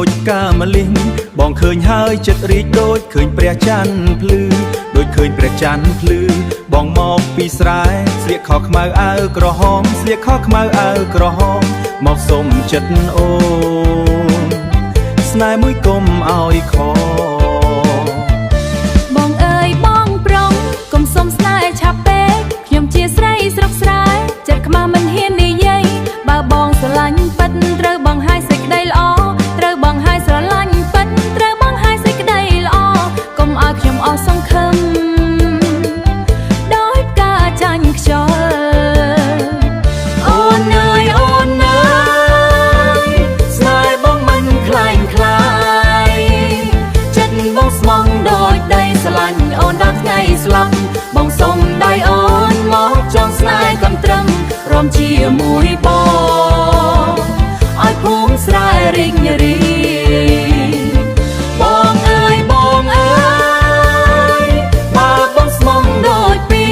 ដូចកាមលិញបងឃើញហើយចិត្តរីកដូចឃើញព្រះច័ន្ទភ្លឺដូចឃើញព្រះច័ន្ទភ្លឺបងមកពីស្រែស្លៀកខោខ្មៅអាវក្រហមស្លៀកខោខ្មៅអាវក្រហមមកសុំចិត្តអូនស្នេហ៍មួយកុំឲ្យខបងអើយបងប្រុងកុំសុំស្នេហ៍ឆាប់ពេកខ្ញុំជាស្រីស្រុកស្រែចិត្តខ្មាស់មិនហ៊ាននិយាយបើបងស្រឡាញ់ពិតត្រូវបងឲ្យសេចក្តីល្អត្រូវបងឲ្យស្រឡាញ់ពិតត្រូវបងឲ្យសេចក្តីល្អកុំឲ្យខ្ញុំអស់សង្ឃឹមដោយការចាញ់ខ្យល់អូនអើយអូនអើយស្នេហ៍បងមិនคล้ายคล้ายចិត្តបងស្មងដូចដីស្រឡាញ់អូនដល់ថ្ងៃស្លាប់បងសុំដៃអូនមកចង់ស្នេហ៍កំត្រឹមរំជាមួយបងឲ្យភូមិស្រែរីករាយបងអើយបងអើយបើបងស្មងដូចពី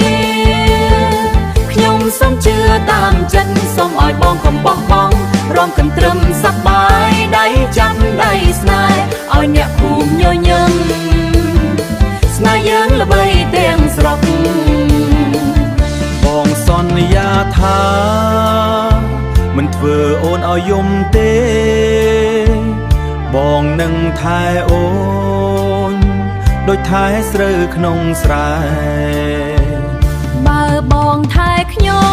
ខ្ញុំសុំជឿតាមចិត្តសុំឲ្យបងកុំបោះបង់រំកន្ទ្រឹមសប្បាយដៃចាំដៃស្នេហ៍ឲ្យអ្នកភូមិញញឹមស្នេហ៍យើងល្បីទាំងស្រុកបងសន្យាថាមិនធ្វើអូនឲ្យយំទេបងនឹងថែអូនដូចថែស្រូវក្នុងស្រែបើបងថែខ្ញុំ